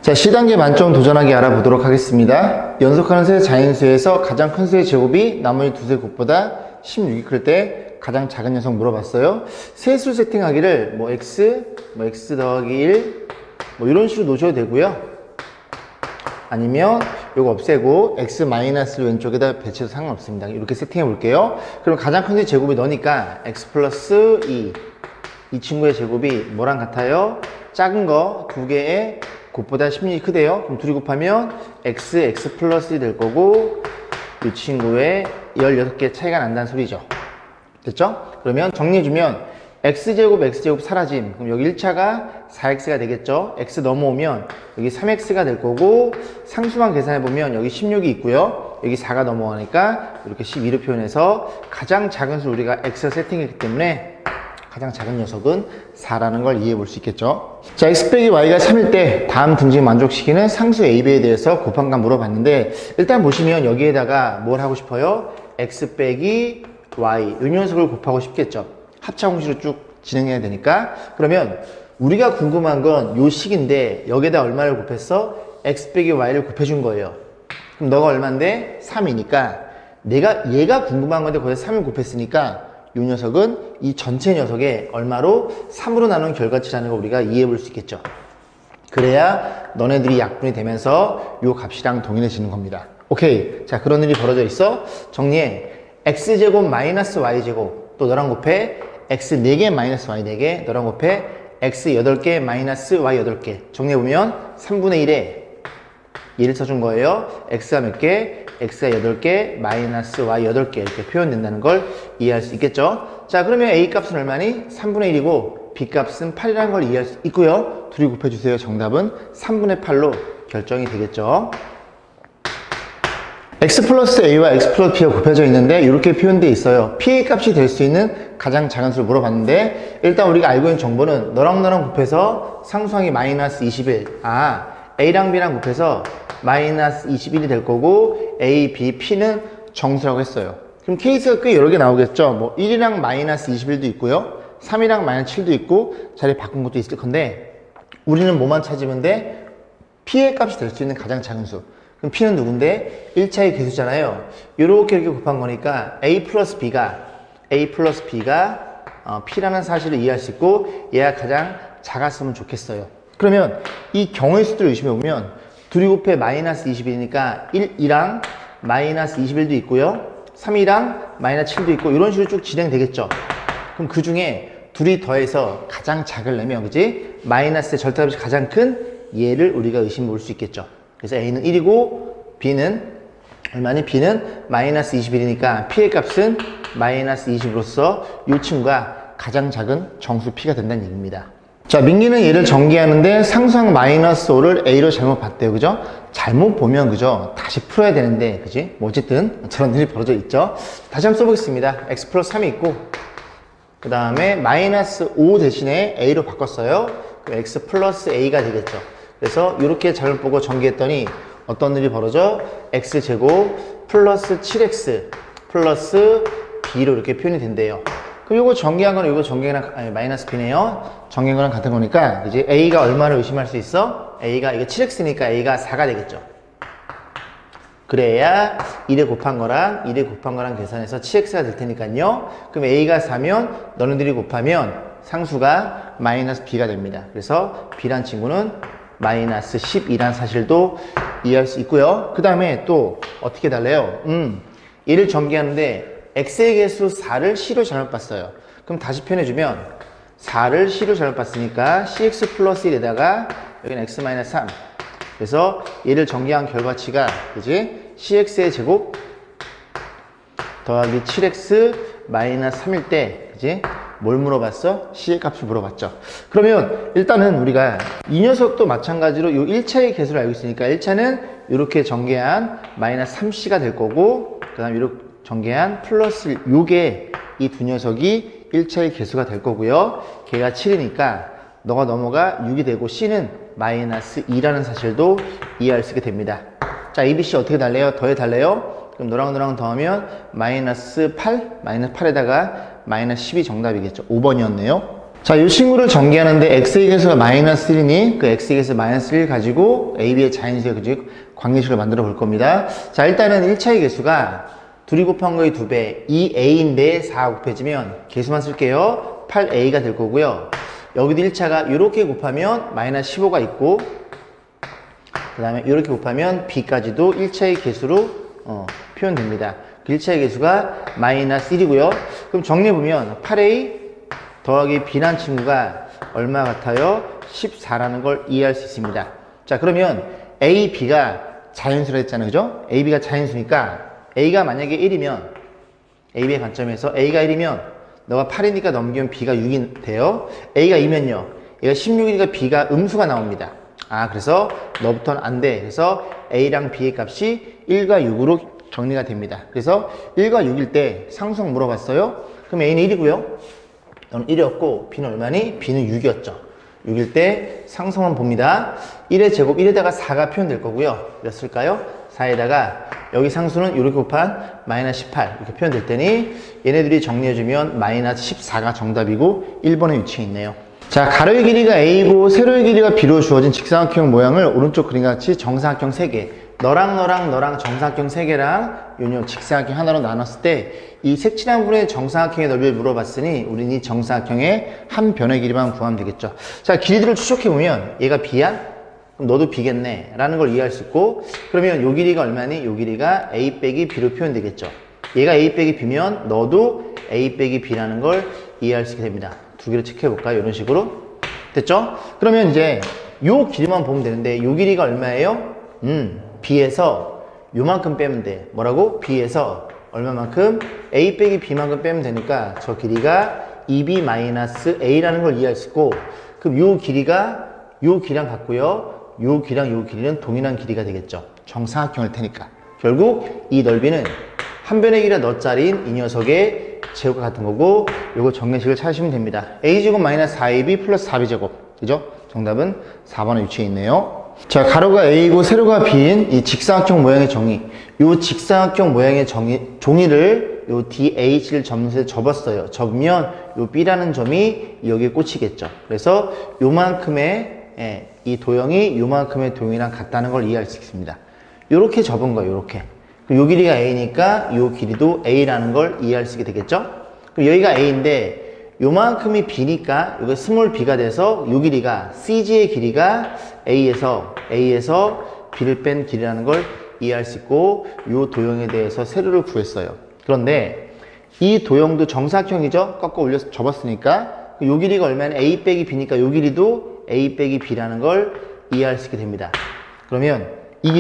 자, C단계 만점 도전하기 알아보도록 하겠습니다. 연속하는 세 자인수에서 가장 큰 수의 제곱이 나머지 두 수의 곱보다 16이 클 때 가장 작은 녀석 물어봤어요. 세수 세팅하기를 x 더하기 1 이런 식으로 놓으셔도 되고요. 아니면 요거 없애고 x 마이너스를 왼쪽에다 배치해도 상관없습니다. 이렇게 세팅해 볼게요. 그럼 가장 큰 수의 제곱이 너니까 x 플러스 2 이 친구의 제곱이 뭐랑 같아요? 작은 거 두 개의 곱보다 16이 크대요. 그럼 둘이 곱하면 x 플러스 1이 될 거고 이 친구의 16개 차이가 난다는 소리죠. 됐죠? 그러면 정리해주면 x제곱 사라짐. 그럼 여기 1차가 4x가 되겠죠? x 넘어오면 여기 3x가 될 거고 상수만 계산해보면 여기 16이 있고요. 여기 4가 넘어가니까 이렇게 12로 표현해서 가장 작은 수 우리가 x를 세팅했기 때문에 가장 작은 녀석은 4라는 걸 이해해 볼 수 있겠죠. 자, x 빼기 y가 3일 때 다음 등식 만족시키는 상수 a, b에 대해서 곱한 값 물어봤는데 일단 보시면 여기에다가 뭘 하고 싶어요? x 빼기 y 이 녀석을 곱하고 싶겠죠. 합차 공식으로 쭉 진행해야 되니까. 그러면 우리가 궁금한 건 요 식인데 여기에다 얼마를 곱했어? x 빼기 y를 곱해준 거예요. 그럼 너가 얼마인데? 3이니까 얘가 궁금한 건데 거기서 3을 곱했으니까 이 녀석은 이 전체 녀석의 얼마로 3으로 나눈 결과치라는 걸 우리가 이해해 볼 수 있겠죠. 그래야 너네들이 약분이 되면서 이 값이랑 동일해지는 겁니다. 오케이. 자, 그런 일이 벌어져 있어. 정리해. x제곱 마이너스 y제곱 또 너랑 곱해 x 4개 마이너스 y 4개 너랑 곱해 x 8개 마이너스 y 8개 정리해보면 3분의 1에 1을 써준 거예요. x가 몇 개? x가 8개, 마이너스 y 8개 이렇게 표현된다는 걸 이해할 수 있겠죠. 자, 그러면 a 값은 얼마니? 3분의 1이고 b 값은 8이라는 걸 이해할 수 있고요. 둘이 곱해주세요. 정답은 3분의 8로 결정이 되겠죠. x 플러스 a와 x 플러스 b가 곱해져 있는데 이렇게 표현되어 있어요. p의 값이 될 수 있는 가장 작은 수를 물어봤는데 일단 우리가 알고 있는 정보는 너랑 곱해서 상수항이 마이너스 21 a랑 b랑 곱해서 마이너스 21이 될 거고 a, b, p는 정수라고 했어요. 그럼 케이스가 꽤 여러 개 나오겠죠. 뭐 1이랑 마이너스 21도 있고요. 3이랑 마이너스 7도 있고 자리 바꾼 것도 있을 건데 우리는 뭐만 찾으면 돼? p의 값이 될 수 있는 가장 작은 수. 그럼 p는 누군데? 1차의 개수잖아요. 이렇게 곱한 거니까 a 플러스 b가 p라는 사실을 이해할 수 있고 얘가 가장 작았으면 좋겠어요. 그러면 이 경우의 수들을 의심해보면 둘이 곱해 마이너스 21이니까 1이랑 마이너스 21도 있고요. 3이랑 마이너스 7도 있고 이런 식으로 쭉 진행되겠죠. 그럼 그 중에 둘이 더해서 가장 작으려면 그지? 마이너스의 절대값이 가장 큰 얘를 우리가 의심해 볼 수 있겠죠. 그래서 a는 1이고 b는 얼마니? b는 마이너스 21이니까 p의 값은 마이너스 20으로서 이 친구가 가장 작은 정수 p가 된다는 얘기입니다. 자, 민기는 얘를 전개하는데 상수항 마이너스 5를 a로 잘못 봤대요. 그죠? 잘못 보면 그죠? 다시 풀어야 되는데 그지? 뭐 어쨌든 저런 일이 벌어져 있죠. 다시 한번 써보겠습니다. x 플러스 3이 있고 그 다음에 마이너스 5 대신에 a로 바꿨어요. 그럼 x 플러스 a가 되겠죠. 그래서 이렇게 잘못 보고 전개했더니 어떤 일이 벌어져? x제곱 플러스 7x 플러스 b로 이렇게 표현이 된대요. 그럼 이거 전개한 거는 이거 전개랑 마이너스 b네요. 전개한 거랑 같은 거니까 이제 a가 얼마를 의심할 수 있어? a가 이거 7x니까 a가 4가 되겠죠. 그래야 1에 곱한 거랑 계산해서 7x가 될 테니까요. 그럼 a가 4면 너네들이 곱하면 상수가 마이너스 b가 됩니다. 그래서 b란 친구는 마이너스 12란 사실도 이해할 수 있고요. 그 다음에 또 어떻게 달래요? 얘를 전개하는데 x의 개수 4를 c로 잘못 봤어요. 그럼 다시 표현해주면 4를 c로 잘못 봤으니까 cx 플러스 1에다가 여기는 x 마이너스 3. 그래서 얘를 전개한 결과치가 그지? cx의 제곱 더하기 7x 마이너스 3일 때 그지? 뭘 물어봤어? c의 값을 물어봤죠. 그러면 일단은 우리가 이 녀석도 마찬가지로 이 1차의 개수를 알고 있으니까 1차는 이렇게 전개한 마이너스 3c가 될 거고 그 다음에 이렇게 전개한 플러스 1, 요게 이 두 녀석이 1차의 개수가 될 거고요. 걔가 7이니까 너가 넘어가 6이 되고 c는 마이너스 2라는 사실도 이해할 수 있게 됩니다. 자, a, b, c 어떻게 달래요? 더해 달래요? 그럼 너랑 더하면 마이너스 8, 마이너스 8에다가 마이너스 10이 정답이겠죠. 5번이었네요. 자, 이 친구를 전개하는데 x의 개수가 마이너스 1이니 그 x의 개수 마이너스 1 가지고 ab의 자연수의 그 관계식을 만들어 볼 겁니다. 자, 일단은 1차의 개수가 둘이 곱한 거의 2배 2a인데 4가 곱해지면 개수만 쓸게요. 8a가 될 거고요. 여기도 1차가 이렇게 곱하면 마이너스 15가 있고 그 다음에 이렇게 곱하면 b까지도 1차의 개수로 표현됩니다. 그 1차의 개수가 마이너스 1이고요. 그럼 정리해보면 8a 더하기 b라는 친구가 얼마 같아요? 14라는 걸 이해할 수 있습니다. 자, 그러면 a, b가 자연수라 했잖아요. 그죠? a, b가 자연수니까 a가 만약에 1이면 ab의 관점에서 a가 1이면 너가 8이니까 넘기면 b가 6이 돼요. a가 2면요. 얘가 16이니까 b가 음수가 나옵니다. 아, 그래서 너부터는 안 돼. 그래서 a랑 b의 값이 1과 6으로 정리가 됩니다. 그래서 1과 6일 때 상수항 물어봤어요. 그럼 a는 1이고요. 너는 1이었고 b는 얼마니? b는 6이었죠. 6일 때 상수항만 봅니다. 1의 제곱 1에다가 4가 표현될 거고요. 몇 쓸까요? 4에다가 여기 상수는 이렇게 곱한 마이너스 18 이렇게 표현될 테니 얘네들이 정리해주면 마이너스 14가 정답이고 1번에 위치해 있네요. 자, 가로의 길이가 a고 세로의 길이가 b로 주어진 직사각형 모양을 오른쪽 그림과 같이 정사각형 3개 너랑 정사각형 3개랑 요요 직사각형 하나로 나눴을 때 이 색칠한 부분의 정사각형의 넓이를 물어봤으니 우리는 이 정사각형의 한 변의 길이만 구하면 되겠죠. 자, 길이들을 추적해보면 얘가 b야? 그럼 너도 b겠네 라는 걸 이해할 수 있고 그러면 요 길이가 얼마니? 요 길이가 a 빼기 b로 표현되겠죠. 얘가 a 빼기 b면 너도 a 빼기 b라는 걸 이해할 수 있게 됩니다. 두 개를 체크해볼까요? 이런 식으로 됐죠? 그러면 이제 요 길이만 보면 되는데 요 길이가 얼마예요? b에서 요만큼 빼면 돼. 뭐라고? b에서 얼마만큼? a 빼기 b만큼 빼면 되니까 저 길이가 2b-a라는 걸 이해할 수 있고 그럼 요 길이가 요 길이랑 같고요. 요 길이랑 요 길이는 동일한 길이가 되겠죠. 정사각형일 테니까. 결국 이 넓이는 한 변의 길이가 너짜리인 이 녀석의 제곱과 같은 거고 요거 정례식을 찾으시면 됩니다. a제곱 마이너스 4ab 플러스 4b제곱 그죠? 정답은 4번에 위치해 있네요. 자, 가로가 a이고 세로가 b인 이 직사각형 모양의 정의 요 직사각형 모양의 종이를 요 DH를 점수에 접었어요. 접으면 요 b라는 점이 여기에 꽂히겠죠. 그래서 요만큼의 이 도형이 요만큼의 도형이랑 같다는 걸 이해할 수 있습니다. 요렇게 접은 거예요. 요렇게. 요 길이가 a니까 요 길이도 a라는 걸 이해할 수 있게 되겠죠. 그럼 여기가 a인데 요만큼이 b니까 이거 스몰 b가 돼서 요 길이가 CG의 길이가 a에서 b를 뺀 길이라는 걸 이해할 수 있고 요 도형에 대해서 세로를 구했어요. 그런데 이 도형도 정사각형이죠. 꺾어 올려서 접었으니까 요 길이가 얼마나 a 빼기 b니까 요 길이도 a 빼기 b라는 걸 이해할 수 있게 됩니다. 그러면 이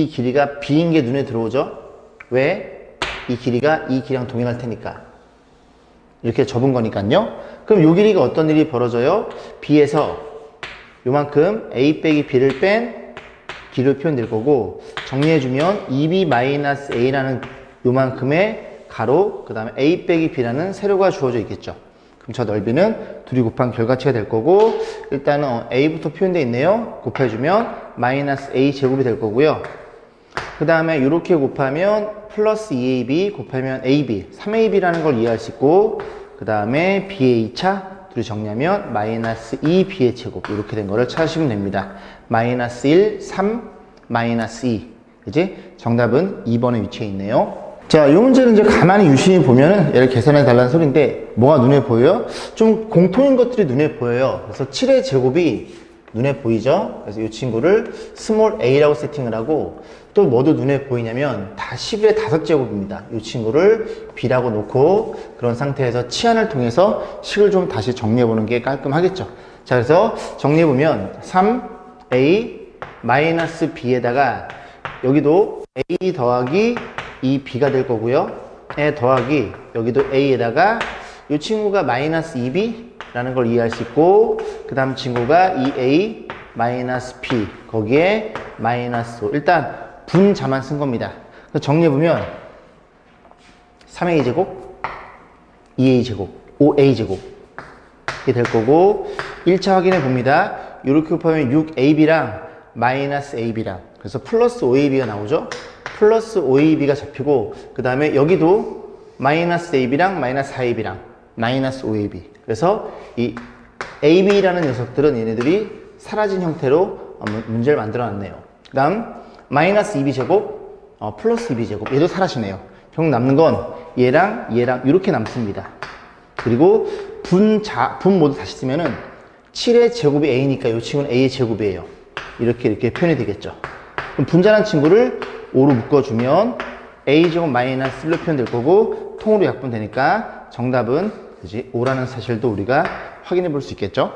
길이가 b인 게 눈에 들어오죠. 왜? 이 길이가 이 길이랑 동일할 테니까. 이렇게 접은 거니까요. 그럼 요 길이가 어떤 일이 벌어져요? b에서 요만큼 a 빼기 b를 뺀 길이로 표현될 거고 정리해주면 2b-a라는 요만큼의 가로 그 다음에 a 빼기 b라는 세로가 주어져 있겠죠. 그럼 저 넓이는 둘이 곱한 결과치가 될 거고 일단은 a부터 표현되어 있네요. 곱해주면 마이너스 a 제곱이 될 거고요. 그 다음에 이렇게 곱하면 플러스 2ab 곱하면 ab 3ab라는 걸 이해할 수 있고 그 다음에 b의 2차 둘이 정리하면 마이너스 2b의 제곱 이렇게 된 거를 찾으시면 됩니다. 마이너스 1, 3, 마이너스 2 그지? 정답은 2번에 위치해 있네요. 자, 이 문제는 이제 가만히 유심히 보면은 얘를 계산해 달라는 소리인데 뭐가 눈에 보여요? 좀 공통인 것들이 눈에 보여요. 그래서 7의 제곱이 눈에 보이죠? 그래서 이 친구를 스몰 a라고 세팅을 하고 또 뭐도 눈에 보이냐면 다 11의 5제곱입니다. 이 친구를 b라고 놓고 그런 상태에서 치환을 통해서 식을 좀 다시 정리해보는 게 깔끔하겠죠. 자, 그래서 정리해보면 3a 마이너스 b에다가 여기도 a 더하기 2b가 될 거고요. 에 더하기 여기도 a에다가 이 친구가 마이너스 2b라는 걸 이해할 수 있고 그 다음 친구가 2a 마이너스 b 거기에 마이너스 5 일단 분자만 쓴 겁니다. 그래서 정리해보면 3a 제곱 2a 제곱 5a 제곱 이게 될 거고 1차 확인해 봅니다. 이렇게 곱하면 6ab랑 마이너스 ab랑 그래서 플러스 5ab가 나오죠. 플러스 5ab가 잡히고 그 다음에 여기도 마이너스 ab랑 마이너스 4ab랑 마이너스 5ab 그래서 이 AB라는 녀석들은 얘네들이 사라진 형태로 문제를 만들어 놨네요. 그 다음 마이너스 2b제곱 플러스 2b제곱 얘도 사라지네요. 결국 남는 건 얘랑 얘랑 이렇게 남습니다. 그리고 분 모두 다시 쓰면은 7의 제곱이 a니까 이 친구는 a의 제곱이에요. 이렇게 표현이 되겠죠. 그럼 분자란 친구를 5로 묶어주면 a제곱 마이너스 1로 표현될 거고 통으로 약분되니까 정답은 그지 5라는 사실도 우리가 확인해 볼 수 있겠죠.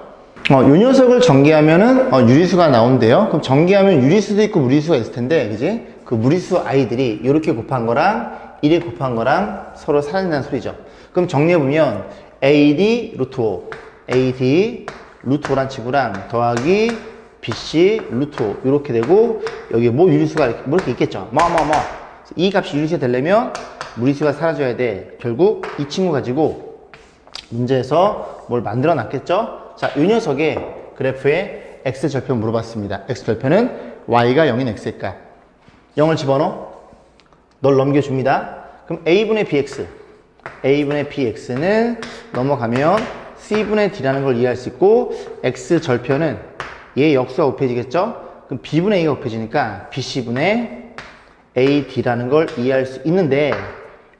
이 녀석을 전개하면은 유리수가 나온대요. 그럼 전개하면 유리수도 있고 무리수가 있을 텐데 그지? 그 무리수 아이들이 이렇게 곱한 거랑 1에 곱한 거랑 서로 사라진다는 소리죠. 그럼 정리해보면 AD 루트 5 AD 루트 5란 친구랑 더하기 BC 루트 5 이렇게 되고 여기 뭐 유리수가 이렇게 있겠죠. 이 값이 유리수가 되려면 무리수가 사라져야 돼. 결국 이 친구 가지고 문제에서 뭘 만들어 놨겠죠. 자, 이 녀석의 그래프에 x절편 물어봤습니다. x절편은 y가 0인 x일까 0을 집어넣어 널 넘겨줍니다. 그럼 a분의 bx는 넘어가면 c분의 d라는 걸 이해할 수 있고 x절편은 얘 역수가 곱해지겠죠. 그럼 b분의 a가 곱해지니까 bc분의 ad라는 걸 이해할 수 있는데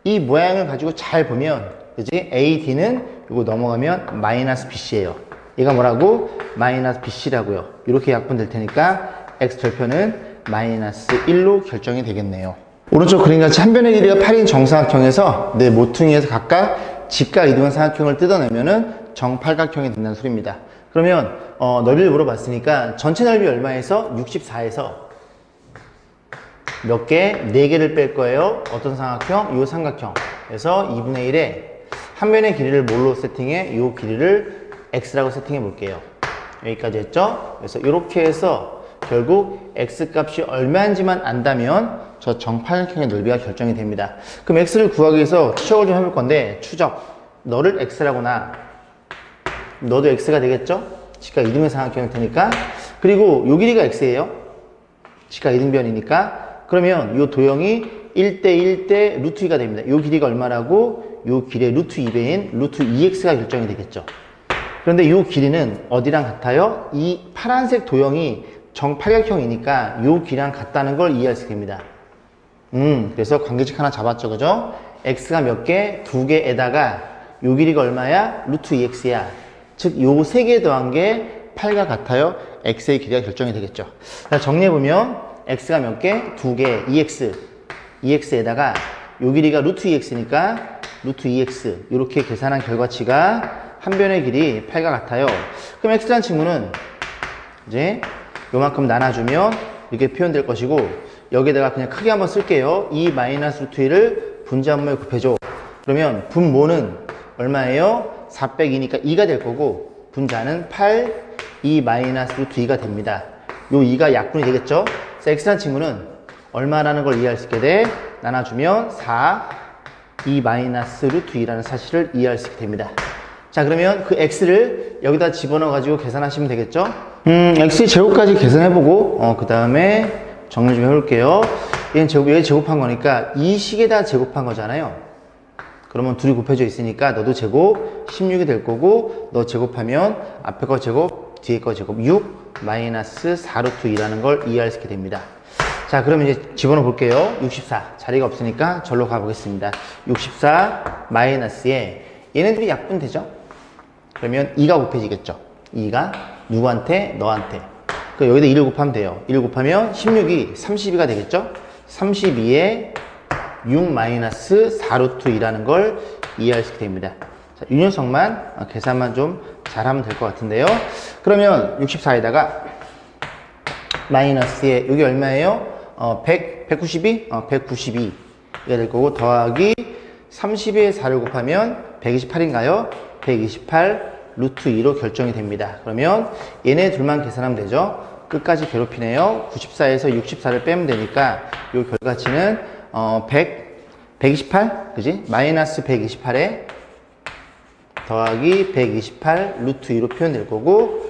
이 모양을 가지고 잘 보면 그지? ad는 이거 넘어가면 마이너스 bc예요. 얘가 뭐라고? 마이너스 bc라고요. 이렇게 약분될 테니까 x절편은 마이너스 1로 결정이 되겠네요. 오른쪽 그림같이 한 변의 길이가 8인 정사각형에서 네 모퉁이에서 각각 직각 이등분 삼각형을 뜯어내면은 정팔각형이 된다는 소리입니다. 그러면 넓이를 물어봤으니까 전체 넓이 얼마에서 64에서 몇 개? 4개를 뺄 거예요. 어떤 삼각형? 요 삼각형. 그래서 2분의 1에 한 변의 길이를 뭘로 세팅해? 요 길이를 x라고 세팅해 볼게요. 여기까지 했죠? 그래서 이렇게 해서 결국 x값이 얼마인지만 안다면 저 정팔각형의 넓이가 결정이 됩니다. 그럼 x를 구하기 위해서 추적을 좀 해볼 건데 추적 너를 x라고 놔 너도 x가 되겠죠? 직각 이등변 삼각형이 되니까 그리고 요 길이가 x예요. 직각 이등변이니까 그러면 요 도형이 1대 1대 루트 2가 됩니다. 요 길이가 얼마라고? 요 길이의 루트 2배인 루트 2x가 결정이 되겠죠. 그런데 요 길이는 어디랑 같아요? 이 파란색 도형이 정팔각형이니까 요 길이랑 같다는 걸 이해할 수 있습니다. 그래서 관계식 하나 잡았죠, 그죠? x가 몇 개? 2개에다가 요 길이가 얼마야? 루트 2x야. 즉, 요 3개 더한 게 8과 같아요. x의 길이가 결정이 되겠죠. 자, 정리해보면 x가 몇 개? 2개, 2x. 2x에다가 요 길이가 루트 2x니까 루트 2x. 이렇게 계산한 결과치가 한 변의 길이 8과 같아요. 그럼 x라는 친구는 이제 요만큼 나눠주면 이렇게 표현될 것이고 여기다가 그냥 크게 한번 쓸게요. 2 마이너스 루트 1을 분자분모에 곱해줘. 그러면 분모는 얼마예요? 4 빼기 2니까 2가 될 거고 분자는 8, 2 마이너스 루트 2가 됩니다. 요 2가 약분이 되겠죠? 그래서 x라는 친구는 얼마라는 걸 이해할 수 있게 돼? 나눠주면 4, 2 마이너스 루트 2라는 사실을 이해할 수 있게 됩니다. 자, 그러면 그 x를 여기다 집어넣어 가지고 계산하시면 되겠죠? x의 제곱까지 계산해보고 그 다음에 정리 좀 해볼게요. 얘는 얘 제곱한 거니까 이 식에다 제곱한 거잖아요. 그러면 둘이 곱해져 있으니까 너도 제곱 16이 될 거고 너 제곱하면 앞에 거 제곱 뒤에 거 제곱 6 마이너스 4루트 2라는 걸 이해할 수 있게 됩니다. 자, 그러면 이제 집어넣어 볼게요. 64 자리가 없으니까 절로 가보겠습니다. 64 마이너스에 얘네들이 약분되죠? 그러면 2가 곱해지겠죠? 2가 누구한테? 너한테. 그 여기다 1을 곱하면 돼요. 1을 곱하면 16이 32가 되겠죠? 32에 6 마이너스 4루트 2라는 걸 이해할 수 있게 됩니다. 자, 이 녀석만 계산만 좀 잘하면 될 것 같은데요. 그러면 64에다가 마이너스에 여기 얼마예요? 192? 192가 될 거고 더하기 32에 4를 곱하면 128인가요? 128 루트 2로 결정이 됩니다. 그러면 얘네 둘만 계산하면 되죠. 끝까지 괴롭히네요. 94에서 64를 빼면 되니까 이 결과치는 128 그지? 마이너스 128에 더하기 128 루트 2로 표현될 거고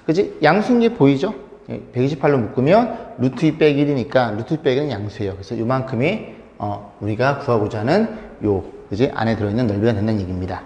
그지? 양수인 게 보이죠? 128로 묶으면 루트 2 빼기 1이니까 루트 2 빼기 1은 양수예요. 그래서 요만큼이 우리가 구하고자 하는 요 그지? 안에 들어있는 넓이가 된다는 얘기입니다.